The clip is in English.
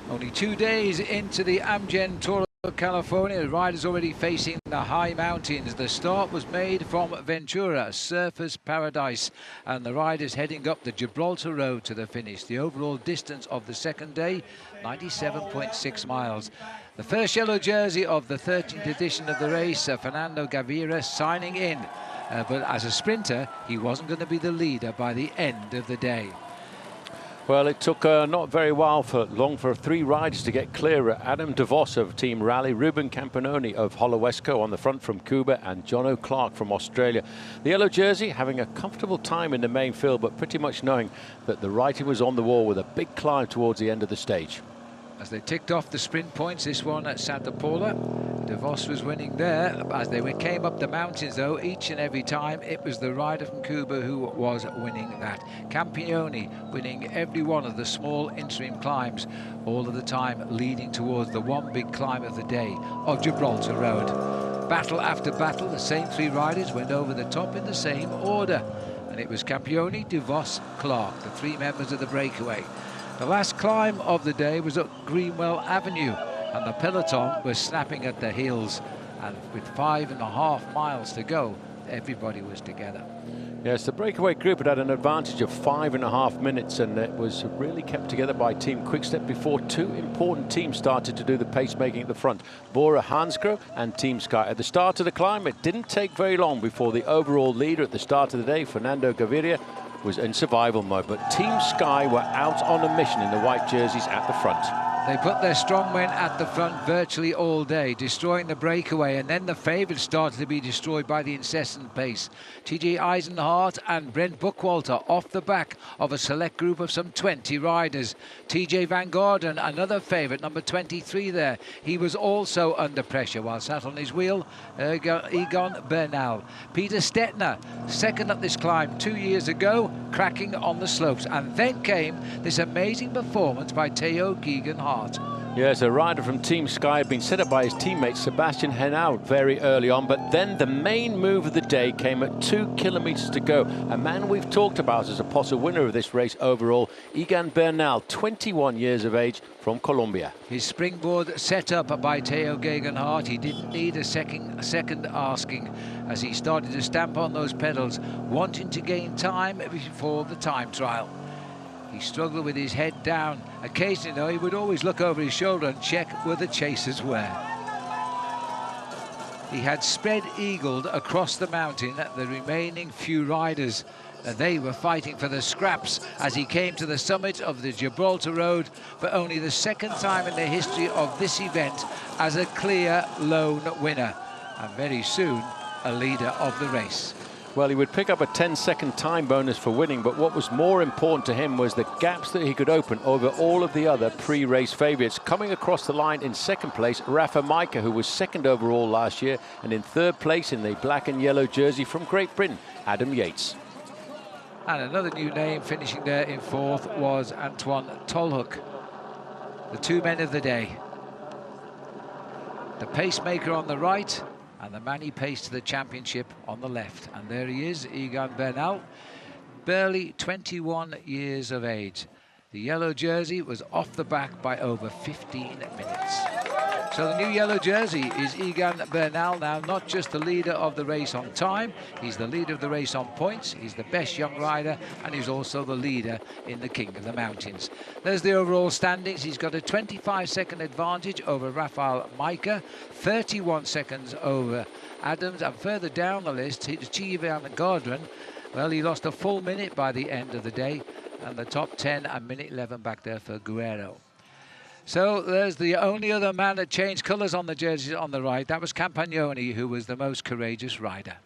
Only 2 days into the Amgen Tour of California, the riders already facing the high mountains. The start was made from Ventura, surfer's paradise, and the riders heading up the Gibraltar Road to the finish. The overall distance of the second day, 97.6 miles. The first yellow jersey of the 13th edition of the race, Fernando Gaviria, signing in. But as a sprinter, he wasn't going to be the leader by the end of the day. Well, it took not very long for three riders to get clear. Adam de Vos of Team Rally, Ruben Campanoni of Holowesko on the front from Cuba, and John O'Clark from Australia. The yellow jersey having a comfortable time in the main field, but pretty much knowing that the writing was on the wall with a big climb towards the end of the stage. As they ticked off the sprint points, this one at Santa Paula, de Vos was winning there. As they came up the mountains, though, each and every time, it was the rider from Cuba who was winning that. Campioni winning every one of the small interim climbs, all of the time leading towards the one big climb of the day of Gibraltar Road. Battle after battle, the same three riders went over the top in the same order. And it was Campioni, de Vos, Clark, the three members of the breakaway. The last climb of the day was up Greenwell Avenue, and the peloton was snapping at their heels. And with 5.5 miles to go, everybody was together. Yes, the breakaway group had an advantage of 5.5 minutes, and it was really kept together by Team Quickstep before two important teams started to do the pacemaking at the front. Bora Hansgrohe and Team Sky. At the start of the climb, it didn't take very long before the overall leader at the start of the day, Fernando Gaviria, was in survival mode, but Team Sky were out on a mission in the white jerseys at the front. They put their strong men at the front virtually all day, destroying the breakaway, and then the favourites started to be destroyed by the incessant pace. TJ Eisenhart and Brent Buckwalter off the back of a select group of some 20 riders. TJ Van Gordon, another favourite, number 23 there. He was also under pressure while sat on his wheel. Egan Bernal. Peter Stettner, second up this climb 2 years ago, cracking on the slopes. And then came this amazing performance by Teo Geoghegan-Hart. Yes, a rider from Team Sky had been set up by his teammate Sebastian Henao very early on, but then the main move of the day came at 2 kilometers to go. A man we've talked about as a possible winner of this race overall, Egan Bernal, 21 years of age, from Colombia. His springboard set up by Teo Geoghegan-Hart. He didn't need a second asking as he started to stamp on those pedals, wanting to gain time before the time trial. He struggled with his head down. Occasionally, though, he would always look over his shoulder and check where the chasers were. He had spread-eagled across the mountain the remaining few riders. They were fighting for the scraps as he came to the summit of the Gibraltar Road for only the second time in the history of this event as a clear lone winner. And very soon, a leader of the race. Well, he would pick up a 10-second time bonus for winning, but what was more important to him was the gaps that he could open over all of the other pre-race favourites. Coming across the line in second place, Rafa Majka, who was second overall last year, and in third place in the black and yellow jersey from Great Britain, Adam Yates. And another new name finishing there in fourth was Antoine Tolhoek. The two men of the day. The pacemaker on the right, and the man he paced to the championship on the left. And there he is, Egan Bernal, barely 21 years of age. The yellow jersey was off the back by over 15 minutes. So the new yellow jersey is Egan Bernal now, not just the leader of the race on time, he's the leader of the race on points, he's the best young rider, and he's also the leader in the King of the Mountains. There's the overall standings. He's got a 25-second advantage over Rafael Majka, 31 seconds over Adams, and further down the list, Tije Van Gordon, well, he lost a full minute by the end of the day, and the top 10, a minute 11 back there for Guerrero. So there's the only other man that changed colours on the jerseys on the right. That was Campioni, who was the most courageous rider.